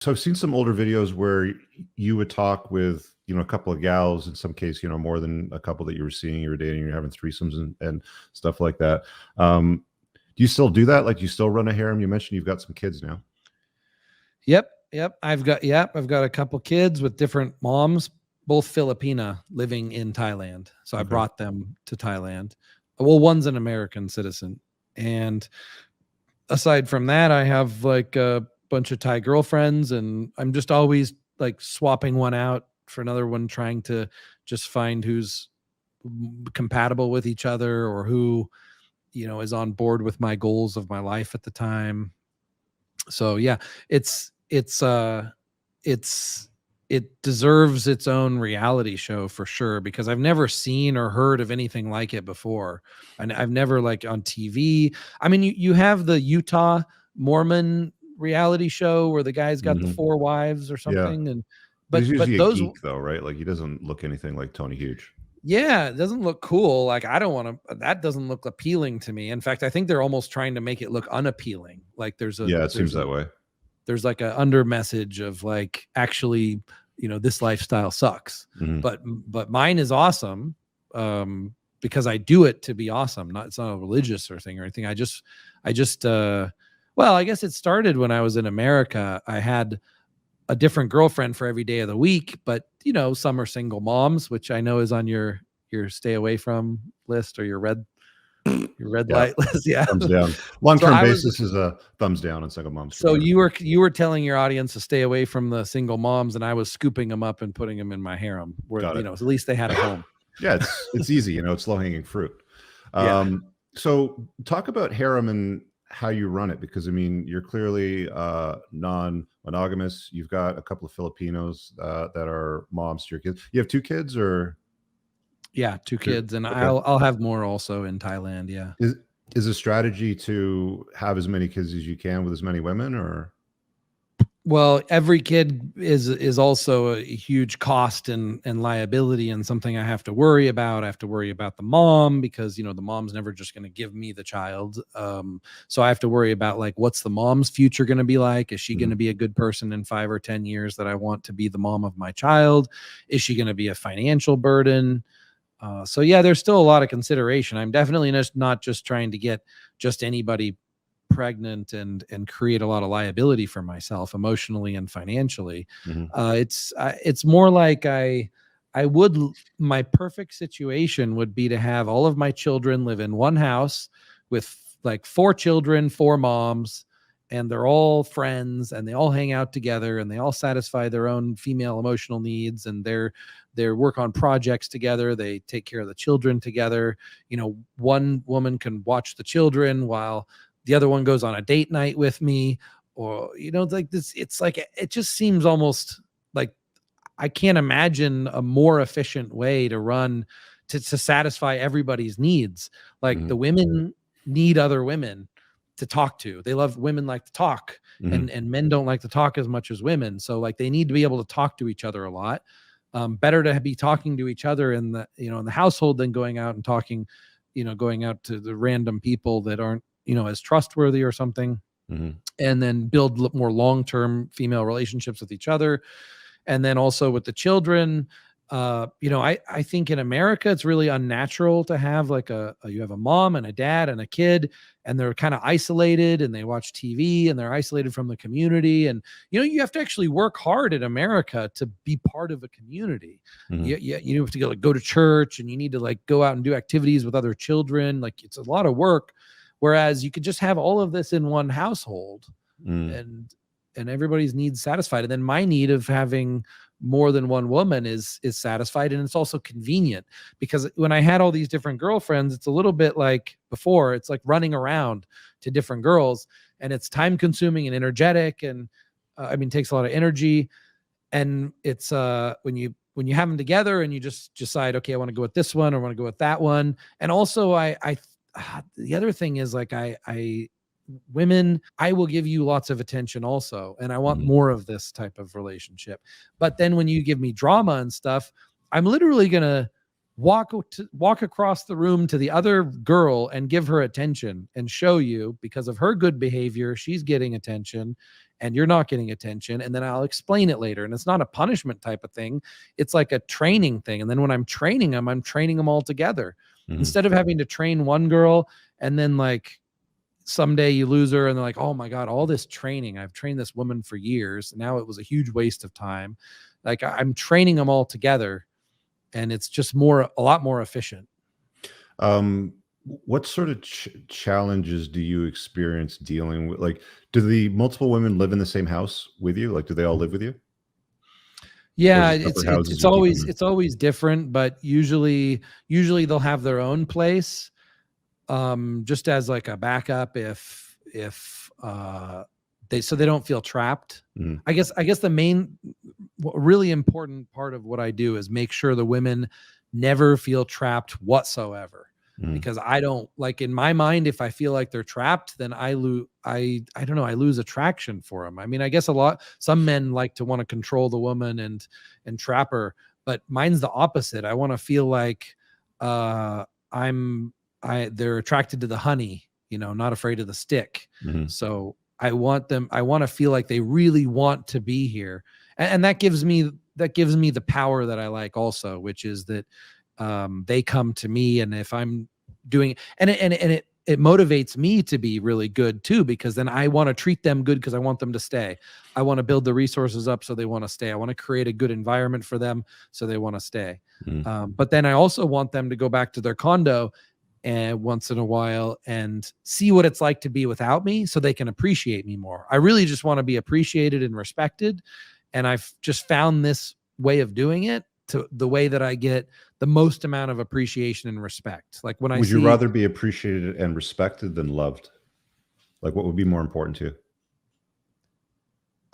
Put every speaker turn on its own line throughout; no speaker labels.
So I've seen some older videos where you would talk with, a couple of gals, in some case, more than a couple that you were seeing, you were dating, you're having threesomes and stuff like that. Do you still do that? Like, you still run a harem? You mentioned you've got some kids now.
Yep. I've got a couple kids with different moms, both Filipina, living in Thailand. So I brought them to Thailand. Well, one's an American citizen. And aside from that, I have like a bunch of Thai girlfriends, and I'm just always like swapping one out for another one, trying to just find who's compatible with each other, or who, is on board with my goals of my life at the time. So yeah, it deserves its own reality show for sure, because I've never seen or heard of anything like it before. And I've never, like, on TV. I mean, you have the Utah Mormon reality show where the guy's got the 4 wives or something.
Yeah.
And
But he's usually
but
a
those,
geek, though, right? Like, he doesn't look anything like Tony Huge.
yeah, it doesn't look cool. Like, I don't want to, that doesn't look appealing to me. In fact, I think they're almost trying to make it look unappealing. Like,
It seems that way.
There's like a under message of like, actually, this lifestyle sucks. But mine is awesome, because I do it to be awesome. It's not a religious or anything. I just well, I guess it started when I was in America. I had a different girlfriend for every day of the week, but some are single moms, which I know is on your stay away from list, or your red light list. Yeah.
Thumbs down. Long-term basis is a thumbs down on single moms.
So you were telling your audience to stay away from the single moms, and I was scooping them up and putting them in my harem, where at least they had a home.
Yeah, it's easy. It's low-hanging fruit. So talk about harem and how you run it, because I mean, you're clearly non-monogamous. You've got a couple of Filipinos that are moms to your kids. You have 2 kids, or?
Yeah, 2 kids, and I'll have more also in Thailand. Yeah.
Is a strategy to have as many kids as you can with as many women, or?
Well, every kid is also a huge cost and liability, and something I have to worry about. I have to worry about the mom, because the mom's never just going to give me the child. So I have to worry about, like, what's the mom's future going to be like? Is she going to be a good person in 5 or 10 years that I want to be the mom of my child? Is she going to be a financial burden? So yeah, there's still a lot of consideration. I'm definitely not just trying to get just anybody pregnant and create a lot of liability for myself emotionally and financially. It's more like my perfect situation would be to have all of my children live in one house with like 4 children, 4 moms, and they're all friends, and they all hang out together, and they all satisfy their own female emotional needs, and they work on projects together. They take care of the children together. One woman can watch the children while the other one goes on a date night with me, or, like this. It's like, it just seems almost like I can't imagine a more efficient way to run to satisfy everybody's needs. Like, the women need other women to talk to. They love women, like to talk, and men don't like to talk as much as women. So, like, they need to be able to talk to each other a lot. Better to be talking to each other in the in the household than going out and talking, going out to the random people that aren't as trustworthy or something. And then build more long-term female relationships with each other, and then also with the children. I think in America it's really unnatural to have like you have a mom and a dad and a kid, and they're kind of isolated, and they watch TV, and they're isolated from the community. And you have to actually work hard in America to be part of a community. You have to go to church, and you need to like go out and do activities with other children. Like, it's a lot of work, whereas you could just have all of this in one household, and everybody's needs satisfied. And then my need of having more than one woman is satisfied. And it's also convenient, because when I had all these different girlfriends, it's a little bit like before, it's like running around to different girls, and it's time consuming and energetic. And takes a lot of energy. And it's when you have them together and you just decide, okay, I want to go with this one, or I want to go with that one. And also the other thing is, like, women, I will give you lots of attention also, and I want more of this type of relationship. But then when you give me drama and stuff, I'm literally gonna walk across the room to the other girl and give her attention, and show you, because of her good behavior, she's getting attention, and you're not getting attention, and then I'll explain it later. And it's not a punishment type of thing. It's like a training thing. And then when I'm training them all together.
Mhm.
Instead of having to train one girl and then like someday you lose her and they're like, oh my God, all this training, I've trained this woman for years. Now it was a huge waste of time. Like I'm training them all together, and it's just a lot more efficient.
What sort of challenges do you experience dealing with? Like, do the multiple women live in the same house with you? Like, do they all live with you?
Yeah,
Houses you keep them in?
it's always different, but usually they'll have their own place, just as like a backup if so they don't feel trapped.
Mhm.
I guess the main really important part of what I do is make sure the women never feel trapped whatsoever.
Mhm.
Because I don't like, in my mind, if I feel like they're trapped, then I don't know, I lose attraction for them. I mean, I guess some men like to want to control the woman and trap her, but mine's the opposite. I want to feel like they're attracted to the honey, not afraid of the stick.
Mhm.
So I want to feel like they really want to be here. And that gives me the power that I like also, which is that they come to me, and if I'm doing it motivates me to be really good too, because then I want to treat them good because I want them to stay. I want to build the resources up so they want to stay. I want to create a good environment for them so they want to stay.
Mhm.
But then I also want them to go back to their condo and once in a while and see what it's like to be without me so they can appreciate me more. I really just want to be appreciated and respected. And I've just found this way of doing it to the way that I get the most amount of appreciation and respect. Like when
Would you rather be appreciated and respected than loved? Like, what would be more important to you?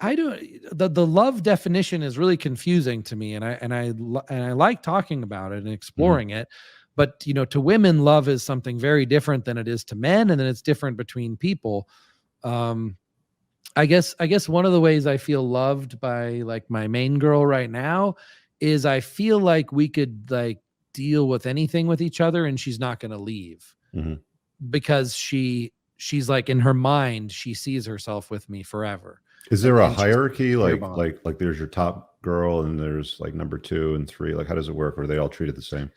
the love definition is really confusing to me, and I like talking about it and exploring it. But to women, love is something very different than it is to men, and then it's different between people. I guess one of the ways I feel loved by like my main girl right now is I feel like we could like deal with anything with each other and she's not going to leave,
Mhm.
because she's like, in her mind, she sees herself with me forever.
Is there a
And she's
hierarchy?
clear
Like,
bond.
like there's your top girl and there's like number 2 and 3. Like, how does it work? Or are they all treated the same?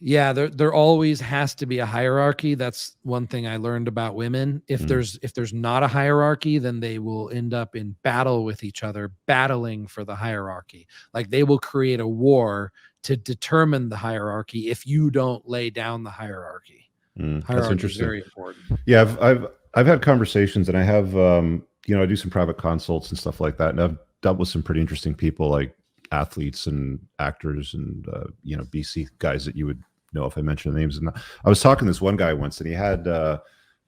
Yeah, there always has to be a hierarchy. That's one thing I learned about women. If there's not a hierarchy, then they will end up in battle with each other, battling for the hierarchy. Like they will create a war to determine the hierarchy if you don't lay down the hierarchy.
That's
Hierarchy is
interesting.
very important.
Yeah, I've had conversations, and I have I do some private consults and stuff like that, and I've dealt with some pretty interesting people, like athletes and actors and BC guys that you would know if I mentioned the names. And I was talking to this one guy once, and he had I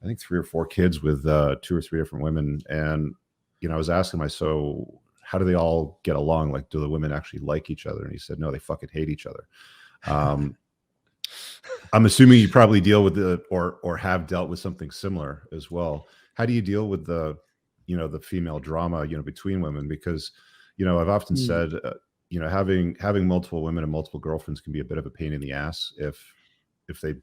think 3 or 4 kids with 2 or 3 different women, and I was asking him, so how do they all get along? Like, do the women actually like each other? And he said, no, they fucking hate each other. I'm assuming you probably deal with or have dealt with something similar as well. How do you deal with the female drama, between women? Because, I've often said, having multiple women and multiple girlfriends can be a bit of a pain in the ass if they,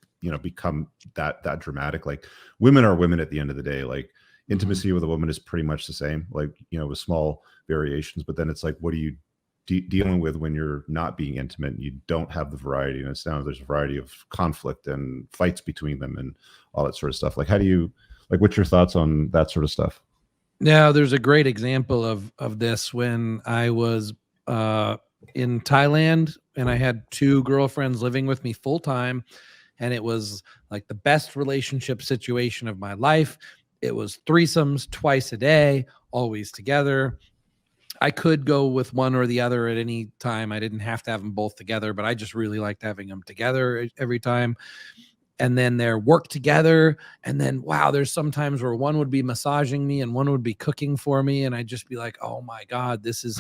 become that dramatic. Like, women are women at the end of the day. Like, intimacy with a woman is pretty much the same, like, with small variations. But then it's like, what are you dealing with when you're not being intimate and you don't have the variety? And it's now there's a variety of conflict and fights between them and all that sort of stuff. Like, how do you, like, what's your thoughts on that sort of stuff?
Now, there's a great example of this when I was in Thailand, and I had 2 girlfriends living with me full time, and it was like the best relationship situation of my life. It was threesomes twice a day, always together. I could go with one or the other at any time. I didn't have to have them both together, but I just really liked having them together every time. And then their work together. And then, wow, there's some times where one would be massaging me and one would be cooking for me. And I'd just be like, oh my God, this is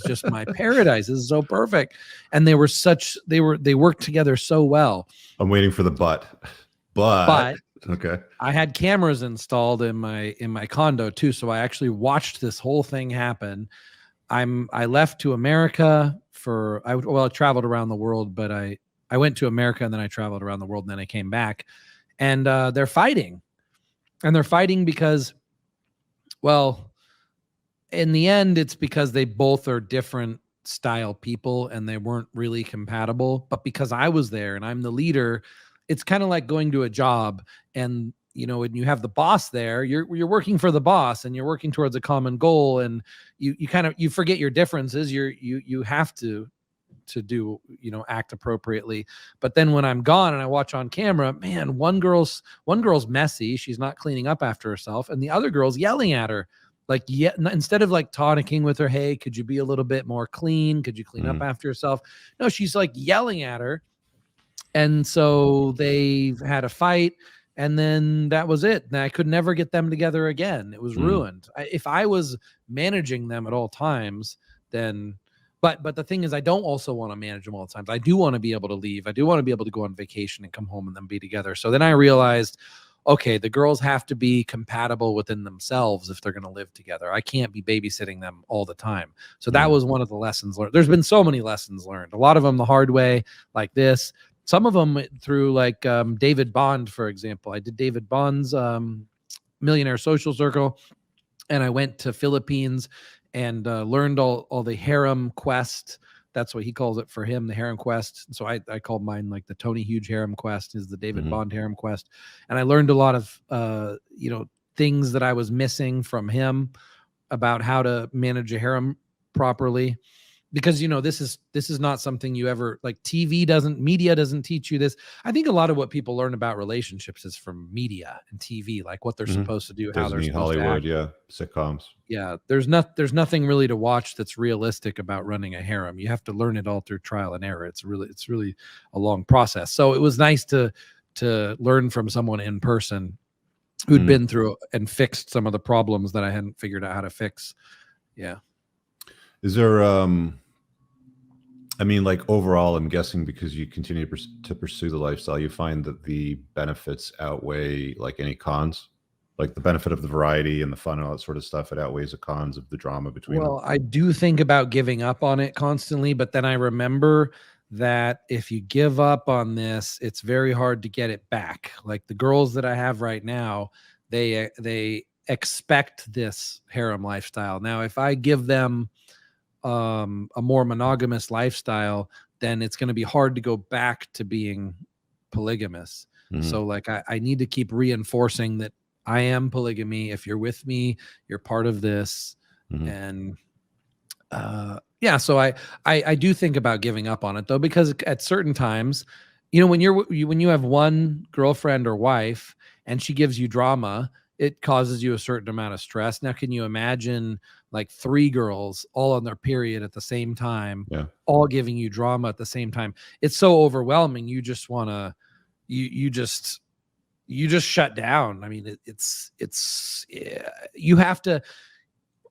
just my paradise. This is so perfect. And they worked together so well.
I'm waiting for the but okay.
I had cameras installed in my condo too. So I actually watched this whole thing happen. I left to America I traveled around the world, but I went to America and then I traveled around the world and then I came back, and they're fighting because, well, in the end, it's because they both are different style people and they weren't really compatible. But because I was there and I'm the leader, it's kind of like going to a job, and when you have the boss there, you're working for the boss and you're working towards a common goal, and you forget your differences. You have to do, act appropriately. But then when I'm gone and I watch on camera, man, one girl's messy, she's not cleaning up after herself, and the other girl's yelling at her, like, yeah, instead of like tonicking with her, hey, could you be a little bit more clean, could you clean up after yourself? No, she's like yelling at her. And so they've had a fight, and then that was it. And I could never get them together again. It was ruined. If I was managing them at all times, then but the thing is, I don't also want to manage them all the times. I do want to be able to leave. I do want to be able to go on vacation and come home and then be together. So then I realized, okay, the girls have to be compatible within themselves if they're going to live together. I can't be babysitting them all the time. So that was one of the lessons learned. There's been so many lessons learned, a lot of them the hard way, like this. Some of them through like David Bond, for example. I did David Bond's Millionaire Social Circle, and I went to Philippines and learned all the harem quest. That's what he calls it for him, the harem quest. So I called mine like the Tony Huge harem quest is the David Bond harem quest. And I learned a lot of, things that I was missing from him about how to manage a harem properly. Because, this is not something you ever, like, media doesn't teach you this. I think a lot of what people learn about relationships is from media and TV, like what they're supposed to do, how they're supposed
Hollywood,
to act.
sitcoms.
Yeah, there's nothing really to watch that's realistic about running a harem. You have to learn it all through trial and error. It's really a long process. So it was nice to learn from someone in person who'd been through and fixed some of the problems that I hadn't figured out how to fix. Yeah.
Is there like overall, I'm guessing because you continue to pursue the lifestyle, you find that the benefits outweigh like any cons? Like the benefit of the variety and the fun and all that sort of stuff, it outweighs the cons of the drama between them.
I do think about giving up on it constantly, but then I remember that if you give up on this, it's very hard to get it back. Like the girls that I have right now, they expect this harem lifestyle. Now, if I give them a more monogamous lifestyle, then it's going to be hard to go back to being polygamous. So like I need to keep reinforcing that I am polygamy. If you're with me, you're part of this. And so I do think about giving up on it though, because at certain times, when you have one girlfriend or wife and she gives you drama, it causes you a certain amount of stress. Now, can you imagine like 3 girls all on their period at the same time, all giving you drama at the same time? It's so overwhelming. You just want to, you just shut down. I mean, you have to,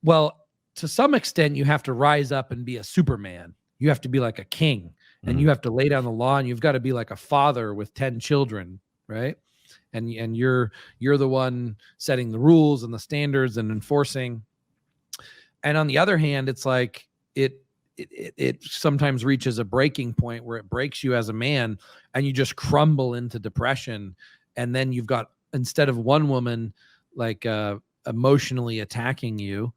to some extent, you have to rise up and be a Superman. You have to be like a king, and you have to lay down the law, and you've got to be like a father with 10 children, right? And you're the one setting the rules and the standards and enforcing. And on the other hand, it's like it sometimes reaches a breaking point where it breaks you as a man, and you just crumble into depression. And then you've got, instead of one woman like emotionally attacking you,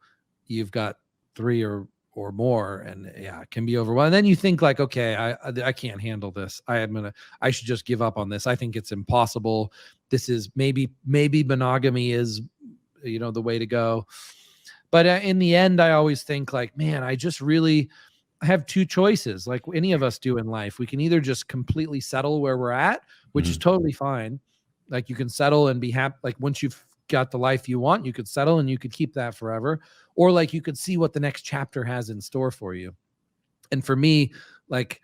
you've got 3 or more, and it can be overwhelming. And then you think like, okay, I can't handle this. I should just give up on this. I think it's impossible. This is maybe monogamy is, the way to go. But in the end, I always think like, man, I have 2 choices, like any of us do in life. We can either just completely settle where we're at, which is totally fine. Like you can settle and be happy. Like once you've got the life you want, you could settle and you could keep that forever. Or like you could see what the next chapter has in store for you. And for me, like,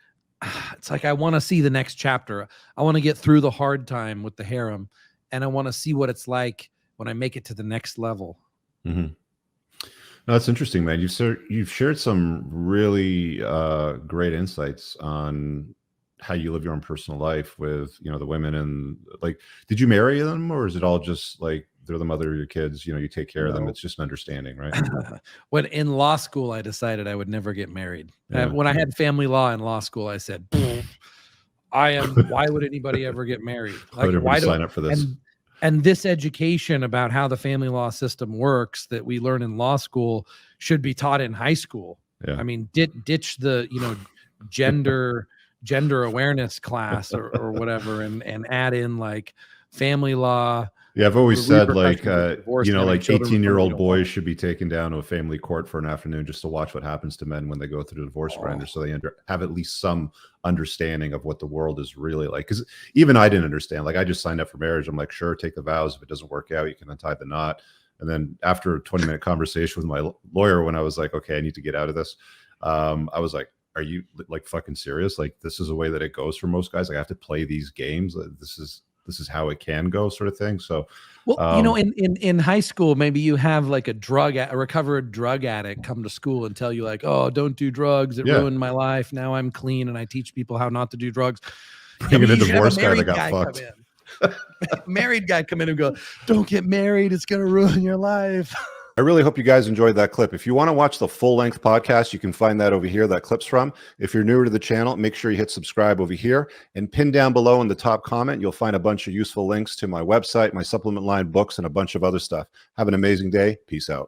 it's like, I want to see the next chapter. I want to get through the hard time with the harem, and I want to see what it's like when I make it to the next level.
No, that's interesting, man. You've shared some really great insights on how you live your own personal life with, the women. And like, did you marry them, or is it all just like they're the mother of your kids, you take care of them? It's just an understanding, right?
When in law school, I decided I would never get married. When I had family law in law school, I said, why would anybody ever get married? Like, why
sign up for this?
And this education about how the family law system works that we learn in law school should be taught in high school.
Yeah.
I mean, ditch the, gender awareness class or whatever, and add in like family law.
Yeah, I've always said like
divorce,
like
children with
18-year-old
somebody you
boys
don't
should be taken down to a family court for an afternoon just to watch what happens to men when they go through the divorce grinder, so they have at least some understanding of what the world is really like. Because even I didn't understand. Like, I just signed up for marriage. I'm like, sure, take the vows. If it doesn't work out, you can untie the knot. And then after a 20-minute conversation with my lawyer, when I was like, okay, I need to get out of this, I was like, are you like fucking serious? Like, this is the way that it goes for most guys. Like, I have to play these games. This is how it can go, sort of thing. So,
well, in high school, maybe you have like a recovered drug addict come to school and tell you like, oh, don't do drugs. It ruined my life. Now I'm clean. And I teach people how not to do drugs.
Bring in a divorce guy that got fucked.
Married guy come in and go, don't get married. It's going to ruin your life.
I really hope you guys enjoyed that clip. If you want to watch the full-length podcast, you can find that over here, that clip's from. If you're newer to the channel, make sure you hit subscribe over here, and pin down below in the top comment, you'll find a bunch of useful links to my website, my supplement line, books, and a bunch of other stuff. Have an amazing day. Peace out.